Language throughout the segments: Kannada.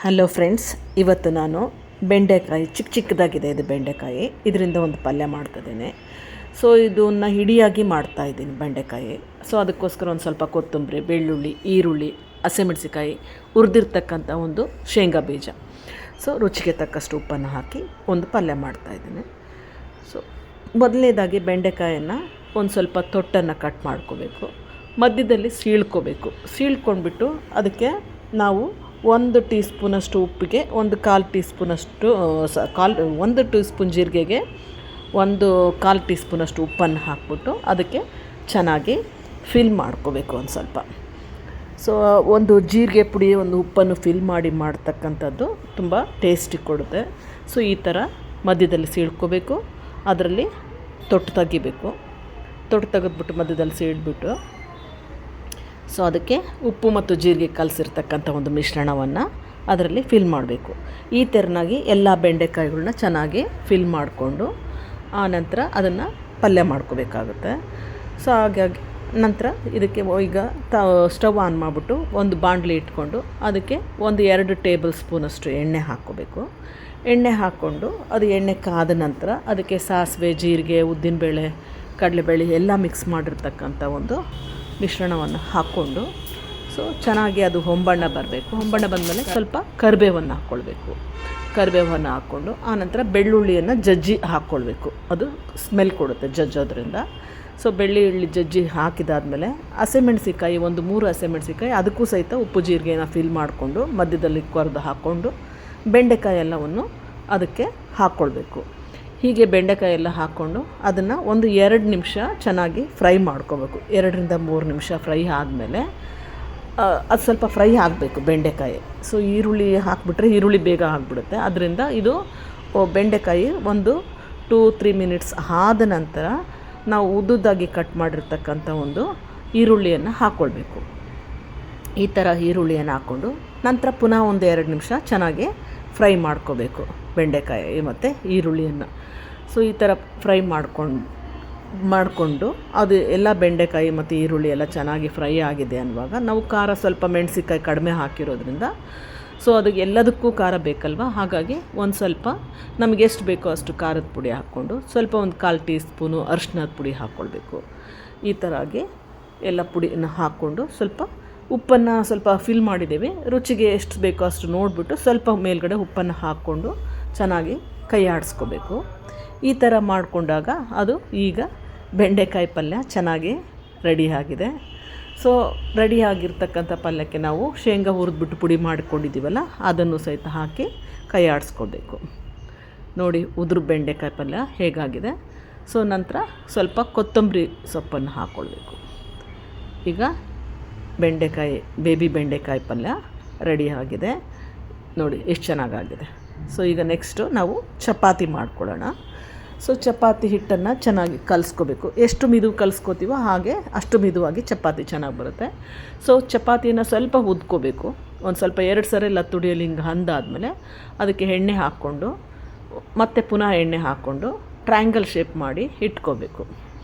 ಹಲೋ ಫ್ರೆಂಡ್ಸ್, ಇವತ್ತು ನಾನು ಬೆಂಡೆಕಾಯಿ ಚಿಕ್ಕದಾಗಿದೆ ಇದು ಬೆಂಡೆಕಾಯಿ, ಇದರಿಂದ ಒಂದು ಪಲ್ಯ ಮಾಡ್ತಿದ್ದೇನೆ. ಸೊ ಇದನ್ನು ಹಿಡಿಯಾಗಿ ಮಾಡ್ತಾಯಿದ್ದೀನಿ ಬೆಂಡೆಕಾಯಿ. ಸೊ ಅದಕ್ಕೋಸ್ಕರ ಒಂದು ಸ್ವಲ್ಪ ಕೊತ್ತಂಬರಿ, ಬೆಳ್ಳುಳ್ಳಿ, ಈರುಳ್ಳಿ, ಹಸಿಮೆಣಸಿಕಾಯಿ, ಹುರಿದಿರ್ತಕ್ಕಂಥ ಒಂದು ಶೇಂಗಾ ಬೀಜ, ಸೊ ರುಚಿಗೆ ತಕ್ಕಷ್ಟು ಉಪ್ಪನ್ನು ಹಾಕಿ ಒಂದು ಪಲ್ಯ ಮಾಡ್ತಾಯಿದ್ದೀನಿ. ಸೊ ಮೊದಲನೇದಾಗಿ ಬೆಂಡೆಕಾಯನ್ನು ಒಂದು ಸ್ವಲ್ಪ ತೊಟ್ಟನ್ನು ಕಟ್ ಮಾಡ್ಕೋಬೇಕು, ಮಧ್ಯದಲ್ಲಿ ಸೀಳ್ಕೊಂಡ್ಬಿಟ್ಟು ಅದಕ್ಕೆ ನಾವು 1 ಟೀ ಸ್ಪೂನಷ್ಟು ಉಪ್ಪಿಗೆ, 1/4 ಟೀ ಸ್ಪೂನಷ್ಟು 1 ಟೀ ಸ್ಪೂನ್ ಜೀರಿಗೆಗೆ 1/4 ಟೀ ಸ್ಪೂನಷ್ಟು ಉಪ್ಪನ್ನು ಹಾಕ್ಬಿಟ್ಟು ಅದಕ್ಕೆ ಚೆನ್ನಾಗಿ ಫಿಲ್ ಮಾಡ್ಕೋಬೇಕು ಒಂದು ಸ್ವಲ್ಪ. ಸೊ ಒಂದು ಜೀರಿಗೆ ಪುಡಿ, ಒಂದು ಉಪ್ಪನ್ನು ಫಿಲ್ ಮಾಡಿ ಮಾಡ್ತಕ್ಕಂಥದ್ದು ತುಂಬ ಟೇಸ್ಟಿ ಕೊಡುತ್ತೆ. ಸೊ ಈ ಥರ ಮಧ್ಯದಲ್ಲಿ ಸೀಳ್ಕೋಬೇಕು, ಅದರಲ್ಲಿ ತೊಟ್ಟು ತೆಗೆದ್ಬಿಟ್ಟು ಮಧ್ಯದಲ್ಲಿ ಸೀಳ್ಬಿಟ್ಟು, ಸೊ ಅದಕ್ಕೆ ಉಪ್ಪು ಮತ್ತು ಜೀರಿಗೆ ಕಲಸಿರ್ತಕ್ಕಂಥ ಒಂದು ಮಿಶ್ರಣವನ್ನು ಅದರಲ್ಲಿ ಫಿಲ್ ಮಾಡಬೇಕು. ಈ ಥರನಾಗಿ ಎಲ್ಲ ಬೆಂಡೆಕಾಯಿಗಳನ್ನ ಚೆನ್ನಾಗಿ ಫಿಲ್ ಮಾಡಿಕೊಂಡು ಆನಂತರ ಅದನ್ನು ಪಲ್ಯ ಮಾಡ್ಕೋಬೇಕಾಗುತ್ತೆ. ಸೊ ಹಾಗಾಗಿ ನಂತರ ಇದಕ್ಕೆ ಈಗ ಸ್ಟವ್ ಆನ್ ಮಾಡಿಬಿಟ್ಟು ಒಂದು ಬಾಣಲಿ ಇಟ್ಕೊಂಡು ಅದಕ್ಕೆ 1-2 ಟೇಬಲ್ ಸ್ಪೂನಷ್ಟು ಎಣ್ಣೆ ಹಾಕ್ಕೋಬೇಕು. ಎಣ್ಣೆ ಹಾಕ್ಕೊಂಡು ಅದು ಎಣ್ಣೆ ಕಾದ ನಂತರ ಅದಕ್ಕೆ ಸಾಸಿವೆ, ಜೀರಿಗೆ, ಉದ್ದಿನಬೇಳೆ, ಕಡಲೆಬೇಳೆ ಎಲ್ಲ ಮಿಕ್ಸ್ ಮಾಡಿರ್ತಕ್ಕಂಥ ಒಂದು ಮಿಶ್ರಣವನ್ನು ಹಾಕ್ಕೊಂಡು, ಸೊ ಚೆನ್ನಾಗಿ ಅದು ಹೊಂಬಣ್ಣ ಬರಬೇಕು. ಹೊಂಬಣ್ಣ ಬಂದಮೇಲೆ ಸ್ವಲ್ಪ ಕರಿಬೇವನ್ನು ಹಾಕ್ಕೊಂಡು ಆನಂತರ ಬೆಳ್ಳುಳ್ಳಿಯನ್ನು ಜಜ್ಜಿ ಹಾಕ್ಕೊಳ್ಬೇಕು. ಅದು ಸ್ಮೆಲ್ ಕೊಡುತ್ತೆ ಜಜ್ಜೋದ್ರಿಂದ. ಸೊ ಬೆಳ್ಳುಳ್ಳಿ ಜಜ್ಜಿ ಹಾಕಿದಾದಮೇಲೆ ಹಸಿಮೆಣಸಿಕಾಯಿ, 3 ಹಸಿಮೆಣಸಿಕಾಯಿ, ಅದಕ್ಕೂ ಸಹಿತ ಉಪ್ಪು ಜೀರಿಗೆನ ಫಿಲ್ ಮಾಡಿಕೊಂಡು ಮಧ್ಯದಲ್ಲಿ ಕೊರೆದು ಹಾಕ್ಕೊಂಡು ಬೆಂಡೆಕಾಯಿ ಎಲ್ಲವನ್ನು ಅದಕ್ಕೆ ಹಾಕ್ಕೊಳ್ಬೇಕು. ಹೀಗೆ ಬೆಂಡೆಕಾಯಿ ಎಲ್ಲ ಹಾಕ್ಕೊಂಡು ಅದನ್ನು 1-2 ನಿಮಿಷ ಚೆನ್ನಾಗಿ ಫ್ರೈ ಮಾಡ್ಕೋಬೇಕು. 2-3 ನಿಮಿಷ ಫ್ರೈ ಆದಮೇಲೆ ಅದು ಸ್ವಲ್ಪ ಫ್ರೈ ಆಗಬೇಕು ಬೆಂಡೆಕಾಯಿ. ಸೊ ಈರುಳ್ಳಿ ಹಾಕಿಬಿಟ್ರೆ ಈರುಳ್ಳಿ ಬೇಗ ಆಗಿಬಿಡುತ್ತೆ. ಅದರಿಂದ ಇದು ಬೆಂಡೆಕಾಯಿ 1-2-3 ಮಿನಿಟ್ಸ್ ಆದ ನಂತರ ನಾವು ಉದ್ದುದ್ದಾಗಿ ಕಟ್ ಮಾಡಿರ್ತಕ್ಕಂಥ ಒಂದು ಈರುಳ್ಳಿಯನ್ನು ಹಾಕ್ಕೊಳ್ಬೇಕು. ಈ ಥರ ಈರುಳ್ಳಿಯನ್ನು ಹಾಕ್ಕೊಂಡು ನಂತರ ಪುನಃ 1-2 ನಿಮಿಷ ಚೆನ್ನಾಗಿ ಫ್ರೈ ಮಾಡ್ಕೋಬೇಕು ಬೆಂಡೆಕಾಯಿ ಮತ್ತು ಈರುಳ್ಳಿಯನ್ನು. ಸೊ ಈ ಥರ ಫ್ರೈ ಮಾಡಿಕೊಂಡು ಅದು ಎಲ್ಲ ಬೆಂಡೆಕಾಯಿ ಮತ್ತು ಈರುಳ್ಳಿ ಎಲ್ಲ ಚೆನ್ನಾಗಿ ಫ್ರೈ ಆಗಿದೆ ಅನ್ನುವಾಗ ನಾವು ಖಾರ ಸ್ವಲ್ಪ ಮೆಣಸಿಕಾಯಿ ಕಡಿಮೆ ಹಾಕಿರೋದ್ರಿಂದ, ಸೊ ಅದು ಎಲ್ಲದಕ್ಕೂ ಖಾರ ಬೇಕಲ್ವ, ಹಾಗಾಗಿ ಒಂದು ಸ್ವಲ್ಪ ನಮಗೆ ಎಷ್ಟು ಬೇಕೋ ಅಷ್ಟು ಖಾರದ ಪುಡಿ ಹಾಕ್ಕೊಂಡು ಸ್ವಲ್ಪ 1/4 ಟೀ ಸ್ಪೂನು ಅರಿಶಿನದ ಪುಡಿ ಹಾಕ್ಕೊಳ್ಬೇಕು. ಈ ಥರಾಗಿ ಎಲ್ಲ ಪುಡಿಯನ್ನು ಹಾಕ್ಕೊಂಡು ಸ್ವಲ್ಪ ಉಪ್ಪನ್ನು ಸ್ವಲ್ಪ ಫಿಲ್ ಮಾಡಿದ್ದೇವೆ, ರುಚಿಗೆ ಎಷ್ಟು ಬೇಕೋ ಅಷ್ಟು ನೋಡಿಬಿಟ್ಟು ಸ್ವಲ್ಪ ಮೇಲ್ಗಡೆ ಉಪ್ಪನ್ನು ಹಾಕ್ಕೊಂಡು ಚೆನ್ನಾಗಿ ಕೈ ಆಡಿಸ್ಕೋಬೇಕು. ಈ ಥರ ಮಾಡಿಕೊಂಡಾಗ ಅದು ಈಗ ಬೆಂಡೆಕಾಯಿ ಪಲ್ಯ ಚೆನ್ನಾಗಿ ರೆಡಿಯಾಗಿದೆ. ಸೊ ರೆಡಿಯಾಗಿರ್ತಕ್ಕಂಥ ಪಲ್ಯಕ್ಕೆ ನಾವು ಶೇಂಗಾ ಹುರಿದ್ಬಿಟ್ಟು ಪುಡಿ ಮಾಡಿಕೊಂಡಿದ್ದೀವಲ್ಲ ಅದನ್ನು ಸಹಿತ ಹಾಕಿ ಕೈ ಆಡಿಸ್ಕೋಬೇಕು. ನೋಡಿ ಉದುರು ಬೆಂಡೆಕಾಯಿ ಪಲ್ಯ ಹೇಗಾಗಿದೆ. ಸೊ ನಂತರ ಸ್ವಲ್ಪ ಕೊತ್ತಂಬರಿ ಸೊಪ್ಪನ್ನು ಹಾಕ್ಕೊಳ್ಬೇಕು. ಈಗ ಬೇಬಿ ಬೆಂಡೆಕಾಯಿ ಪಲ್ಯ ರೆಡಿಯಾಗಿದೆ. ನೋಡಿ ಎಷ್ಟು ಚೆನ್ನಾಗಾಗಿದೆ. ಸೊ ಈಗ ನೆಕ್ಸ್ಟು ನಾವು ಚಪಾತಿ ಮಾಡ್ಕೊಳ್ಳೋಣ. ಸೊ ಚಪಾತಿ ಹಿಟ್ಟನ್ನು ಚೆನ್ನಾಗಿ ಕಲಿಸ್ಕೋಬೇಕು. ಎಷ್ಟು ಮಿದುವು ಕಲಿಸ್ಕೋತೀವೋ ಹಾಗೆ ಅಷ್ಟು ಮಿದುವಾಗಿ ಚಪಾತಿ ಚೆನ್ನಾಗಿ ಬರುತ್ತೆ. ಸೊ ಚಪಾತಿಯನ್ನು ಸ್ವಲ್ಪ ಉದ್ಕೋಬೇಕು. ಒಂದು ಸ್ವಲ್ಪ 2 ಸರಿ ಲತ್ತುಡಿಯಲ್ಲಿ ಹಿಂಗೆ ಹಂದಾದಮೇಲೆ ಅದಕ್ಕೆ ಎಣ್ಣೆ ಹಾಕ್ಕೊಂಡು ಮತ್ತೆ ಪುನಃ ಎಣ್ಣೆ ಹಾಕ್ಕೊಂಡು ಟ್ರಯಾಂಗಲ್ ಶೇಪ್ ಮಾಡಿ ಇಟ್ಕೋಬೇಕು.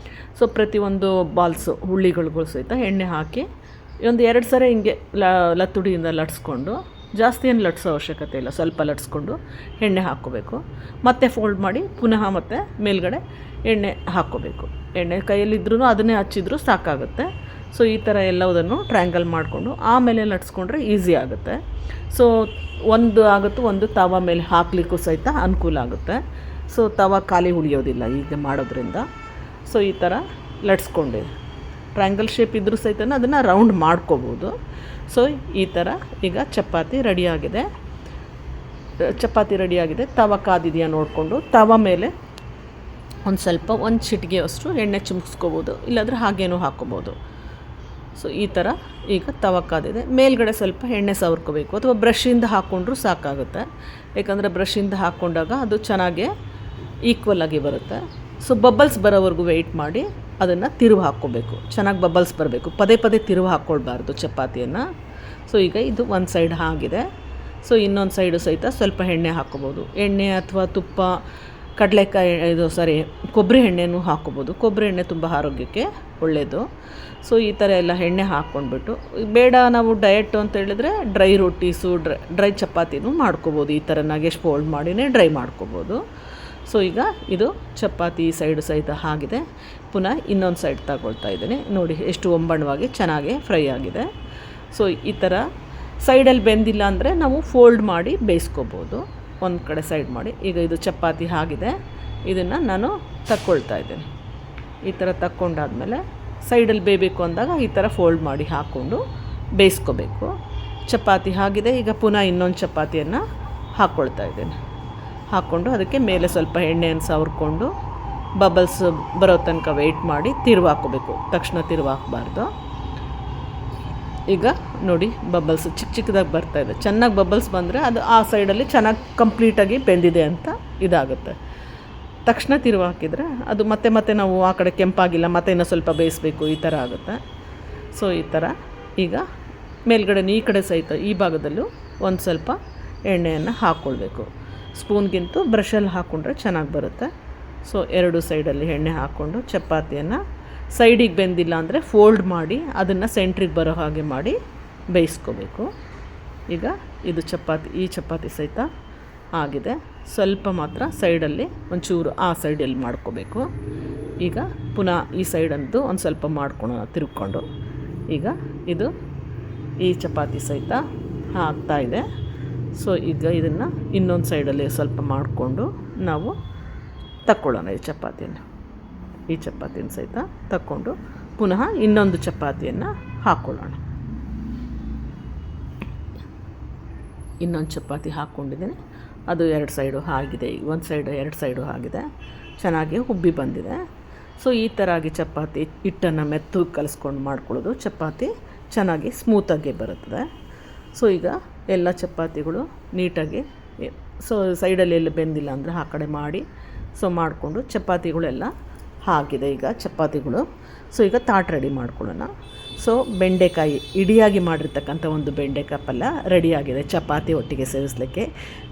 ಸೊ ಪ್ರತಿಯೊಂದು ಬಾಲ್ಸು ಹುಳ್ಳಿಗಳಿಗೂ ಸಹಿತ ಎಣ್ಣೆ ಹಾಕಿ 1-2 ಸರಿ ಹಿಂಗೆ ಲತ್ತುಡಿಯಿಂದ ಲಟ್ಸ್ಕೊಂಡು, ಜಾಸ್ತಿ ಏನು ಲಟ್ಸೋ ಅವಶ್ಯಕತೆ ಇಲ್ಲ, ಸ್ವಲ್ಪ ಲಟ್ಸ್ಕೊಂಡು ಎಣ್ಣೆ ಹಾಕ್ಕೋಬೇಕು. ಮತ್ತೆ ಫೋಲ್ಡ್ ಮಾಡಿ ಪುನಃ ಮತ್ತೆ ಮೇಲ್ಗಡೆ ಎಣ್ಣೆ ಹಾಕ್ಕೋಬೇಕು. ಎಣ್ಣೆ ಕೈಯಲ್ಲಿದ್ರೂ ಅದನ್ನೇ ಹಚ್ಚಿದ್ರೂ ಸಾಕಾಗುತ್ತೆ. ಸೊ ಈ ಥರ ಎಲ್ಲದನ್ನು ಟ್ರಯಾಂಗಲ್ ಮಾಡಿಕೊಂಡು ಆಮೇಲೆ ಲಟ್ಸ್ಕೊಂಡ್ರೆ ಈಸಿ ಆಗುತ್ತೆ. ಸೊ ಒಂದು ತವ ಮೇಲೆ ಹಾಕಲಿಕ್ಕೂ ಸಹಿತ ಅನುಕೂಲ ಆಗುತ್ತೆ. ಸೊ ತವ ಖಾಲಿ ಉಳಿಯೋದಿಲ್ಲ ಹೀಗೆ ಮಾಡೋದ್ರಿಂದ. ಸೊ ಈ ಥರ ಲಟ್ಸ್ಕೊಂಡು ಟ್ರಯಾಂಗಲ್ ಶೇಪ್ ಇದ್ರೂ ಸಹಿತ ಅದನ್ನು ರೌಂಡ್ ಮಾಡ್ಕೋಬೋದು. ಸೊ ಈ ಥರ ಈಗ ಚಪಾತಿ ರೆಡಿಯಾಗಿದೆ. ತವ ಕಾದಿದೆಯಾ ನೋಡಿಕೊಂಡು ತವ ಮೇಲೆ ಒಂದು ಚಿಟಿಗೆಯಷ್ಟು ಎಣ್ಣೆ ಚಿಮ್ಸ್ಕೋಬೋದು, ಇಲ್ಲಾಂದರೆ ಹಾಗೇನೂ ಹಾಕ್ಕೋಬೋದು. ಸೊ ಈ ಥರ ಈಗ ತವ ಕಾದಿದೆ. ಮೇಲ್ಗಡೆ ಸ್ವಲ್ಪ ಎಣ್ಣೆ ಸವರ್ಕೋಬೇಕು, ಅಥವಾ ಬ್ರಷಿಂದ ಹಾಕ್ಕೊಂಡ್ರೂ ಸಾಕಾಗುತ್ತೆ. ಯಾಕಂದರೆ ಬ್ರಷಿಂದ ಹಾಕ್ಕೊಂಡಾಗ ಅದು ಚೆನ್ನಾಗೇ ಈಕ್ವಲ್ ಆಗಿ ಬರುತ್ತೆ. ಸೊ ಬಬಲ್ಸ್ ಬರೋವರೆಗೂ ವೆಯ್ಟ್ ಮಾಡಿ ಅದನ್ನು ತಿರುವು ಹಾಕ್ಕೋಬೇಕು. ಚೆನ್ನಾಗಿ ಬಬಲ್ಸ್ ಬರಬೇಕು, ಪದೇ ತಿರುವು ಹಾಕ್ಕೊಳ್ಬಾರ್ದು ಚಪಾತಿಯನ್ನು. ಸೊ ಈಗ ಇದು ಒಂದು ಸೈಡ್ ಆಗಿದೆ. ಸೊ ಇನ್ನೊಂದು ಸೈಡು ಸಹಿತ ಸ್ವಲ್ಪ ಎಣ್ಣೆ ಹಾಕ್ಕೋಬೋದು. ಎಣ್ಣೆ ಅಥವಾ ತುಪ್ಪ ಕಡಲೆಕಾಯಿ ಕೊಬ್ಬರಿ ಎಣ್ಣೆನೂ ಹಾಕ್ಕೋಬೋದು. ಕೊಬ್ಬರಿ ಎಣ್ಣೆ ತುಂಬ ಆರೋಗ್ಯಕ್ಕೆ ಒಳ್ಳೆಯದು. ಸೊ ಈ ಥರ ಎಲ್ಲ ಎಣ್ಣೆ ಹಾಕ್ಕೊಂಡ್ಬಿಟ್ಟು, ಬೇಡ ನಾವು ಡಯಟು ಅಂತ ಹೇಳಿದ್ರೆ ಡ್ರೈ ರೊಟ್ಟೀಸು ಡ್ರೈ ಚಪಾತಿನೂ ಮಾಡ್ಕೋಬೋದು. ಈ ಥರನಾಗೆ ಫೋಲ್ಡ್ ಮಾಡಿನೇ ಡ್ರೈ ಮಾಡ್ಕೋಬೋದು. ಸೊ ಈಗ ಇದು ಚಪಾತಿ ಸೈಡು ಸಹಿತ ಆಗಿದೆ. ಪುನಃ ಇನ್ನೊಂದು ಸೈಡ್ ತಗೊಳ್ತಾ ಇದ್ದೀನಿ. ನೋಡಿ ಎಷ್ಟು ಒಂಬಣ್ಣವಾಗಿ ಚೆನ್ನಾಗಿ ಫ್ರೈ ಆಗಿದೆ. ಸೊ ಈ ಥರ ಸೈಡಲ್ಲಿ ಬೆಂದಿಲ್ಲ ಅಂದರೆ ನಾವು ಫೋಲ್ಡ್ ಮಾಡಿ ಬೇಯಿಸ್ಕೋಬೋದು, ಒಂದು ಕಡೆ ಸೈಡ್ ಮಾಡಿ. ಈಗ ಇದು ಚಪಾತಿ ಆಗಿದೆ, ಇದನ್ನು ನಾನು ತಕ್ಕೊಳ್ತಾ ಇದ್ದೀನಿ. ಈ ಥರ ತಕ್ಕೊಂಡಾದಮೇಲೆ ಸೈಡಲ್ಲಿ ಬೇಯಬೇಕು ಅಂದಾಗ ಈ ಥರ ಫೋಲ್ಡ್ ಮಾಡಿ ಹಾಕ್ಕೊಂಡು ಬೇಯಿಸ್ಕೋಬೇಕು. ಚಪಾತಿ ಆಗಿದೆ. ಈಗ ಪುನಃ ಇನ್ನೊಂದು ಚಪಾತಿಯನ್ನು ಹಾಕ್ಕೊಳ್ತಾ ಇದ್ದೀನಿ. ಹಾಕ್ಕೊಂಡು ಅದಕ್ಕೆ ಮೇಲೆ ಸ್ವಲ್ಪ ಎಣ್ಣೆಯನ್ನು ಸವರ್ಕೊಂಡು ಬಬಲ್ಸ್ ಬರೋ ತನಕ ವೆಯ್ಟ್ ಮಾಡಿ ತಿರುವಾಕೋಬೇಕು. ತಕ್ಷಣ ತಿರುವಾಕಬಾರ್ದು. ಈಗ ನೋಡಿ ಬಬಲ್ಸ್ ಚಿಕ್ಕ ಚಿಕ್ಕದಾಗಿ ಬರ್ತಾಯಿದೆ. ಚೆನ್ನಾಗಿ ಬಬಲ್ಸ್ ಬಂದರೆ ಅದು ಆ ಸೈಡಲ್ಲಿ ಚೆನ್ನಾಗಿ ಕಂಪ್ಲೀಟಾಗಿ ಬೆಂದಿದೆ ಅಂತ ಇದಾಗುತ್ತೆ. ತಕ್ಷಣ ತಿರುವು ಹಾಕಿದರೆ ಅದು ಮತ್ತೆ ನಾವು ಆ ಕಡೆ ಕೆಂಪಾಗಿಲ್ಲ, ಮತ್ತೆ ಇನ್ನೂ ಸ್ವಲ್ಪ ಬೇಯಿಸಬೇಕು, ಈ ಥರ ಆಗುತ್ತೆ. ಸೊ ಈ ಥರ ಈಗ ಮೇಲ್ಗಡೆ ಈ ಕಡೆ ಸಹಿತ ಈ ಭಾಗದಲ್ಲೂ ಒಂದು ಸ್ವಲ್ಪ ಎಣ್ಣೆಯನ್ನು ಹಾಕ್ಕೊಳ್ಬೇಕು. ಸ್ಪೂನ್ಗಿಂತ ಬ್ರಷಲ್ಲಿ ಹಾಕ್ಕೊಂಡ್ರೆ ಚೆನ್ನಾಗಿ ಬರುತ್ತೆ. ಸೊ ಎರಡು ಸೈಡಲ್ಲಿ ಎಣ್ಣೆ ಹಾಕ್ಕೊಂಡು ಚಪಾತಿಯನ್ನು ಸೈಡಿಗೆ ಬೆಂದಿಲ್ಲ ಅಂದರೆ ಫೋಲ್ಡ್ ಮಾಡಿ ಅದನ್ನು ಸೆಂಟ್ರಿಗೆ ಬರೋ ಹಾಗೆ ಮಾಡಿ ಬೇಯಿಸ್ಕೋಬೇಕು. ಈಗ ಇದು ಈ ಚಪಾತಿ ಸಹಿತ ಆಗಿದೆ. ಸ್ವಲ್ಪ ಮಾತ್ರ ಸೈಡಲ್ಲಿ ಒಂಚೂರು ಆ ಸೈಡಲ್ಲಿ ಮಾಡ್ಕೋಬೇಕು. ಈಗ ಪುನಃ ಈ ಸೈಡಂತೂ ಒಂದು ಸ್ವಲ್ಪ ಮಾಡ್ಕೊಳ್ಳೋಣ ತಿರುಗ್ಕೊಂಡು. ಈಗ ಇದು ಈ ಚಪಾತಿ ಸಹಿತ ಆಗ್ತಾಯಿದೆ. ಸೊ ಈಗ ಇದನ್ನು ಇನ್ನೊಂದು ಸೈಡಲ್ಲಿ ಸ್ವಲ್ಪ ಮಾಡಿಕೊಂಡು ನಾವು ತಕ್ಕೊಳ್ಳೋಣ. ಈ ಚಪಾತಿನ ಸಹಿತ ತಕ್ಕೊಂಡು ಪುನಃ ಇನ್ನೊಂದು ಚಪಾತಿಯನ್ನು ಹಾಕ್ಕೊಳ್ಳೋಣ. ಇನ್ನೊಂದು ಚಪಾತಿ ಹಾಕ್ಕೊಂಡಿದ್ದೀನಿ. ಅದು ಎರಡು ಸೈಡು ಆಗಿದೆ. ಒಂದು ಸೈಡು ಎರಡು ಸೈಡು ಆಗಿದೆ, ಚೆನ್ನಾಗಿ ಉಬ್ಬಿ ಬಂದಿದೆ. ಸೊ ಈ ಥರ ಆಗಿ ಚಪಾತಿ ಹಿಟ್ಟನ್ನು ಮೆತ್ತಗೆ ಕಲಿಸ್ಕೊಂಡು ಮಾಡ್ಕೊಳ್ಳೋದು, ಚಪಾತಿ ಚೆನ್ನಾಗಿ ಸ್ಮೂತಾಗಿ ಬರುತ್ತದೆ. ಸೊ ಈಗ ಎಲ್ಲ ಚಪಾತಿಗಳು ನೀಟಾಗಿ ಸೈಡಲ್ಲಿ ಎಲ್ಲ ಬೆಂದಿಲ್ಲ ಅಂದರೆ ಆ ಕಡೆ ಮಾಡಿ ಮಾಡಿಕೊಂಡು ಚಪಾತಿಗಳೆಲ್ಲ ಆಗಿದೆ ಈಗ ಚಪಾತಿಗಳು. ಸೊ ಈಗ ತಾಟ್ ರೆಡಿ ಮಾಡ್ಕೊಳ್ಳೋಣ. ಸೊ ಬೆಂಡೆಕಾಯಿ ಇಡಿಯಾಗಿ ಮಾಡಿರ್ತಕ್ಕಂಥ ಒಂದು ಬೆಂಡೆಕಾಯಿ ಪಲ್ಯ ರೆಡಿಯಾಗಿದೆ ಚಪಾತಿ ಒಟ್ಟಿಗೆ ಸೇವಿಸಲಿಕ್ಕೆ.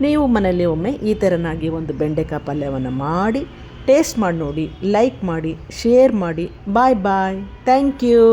ನೀವು ಮನೆಯಲ್ಲಿ ಒಮ್ಮೆ ಈ ಥರನಾಗಿ ಒಂದು ಬೆಂಡೆಕಾಯಿ ಪಲ್ಯವನ್ನು ಮಾಡಿ ಟೇಸ್ಟ್ ಮಾಡಿ ನೋಡಿ, ಲೈಕ್ ಮಾಡಿ, ಶೇರ್ ಮಾಡಿ. Bye bye. Thank you.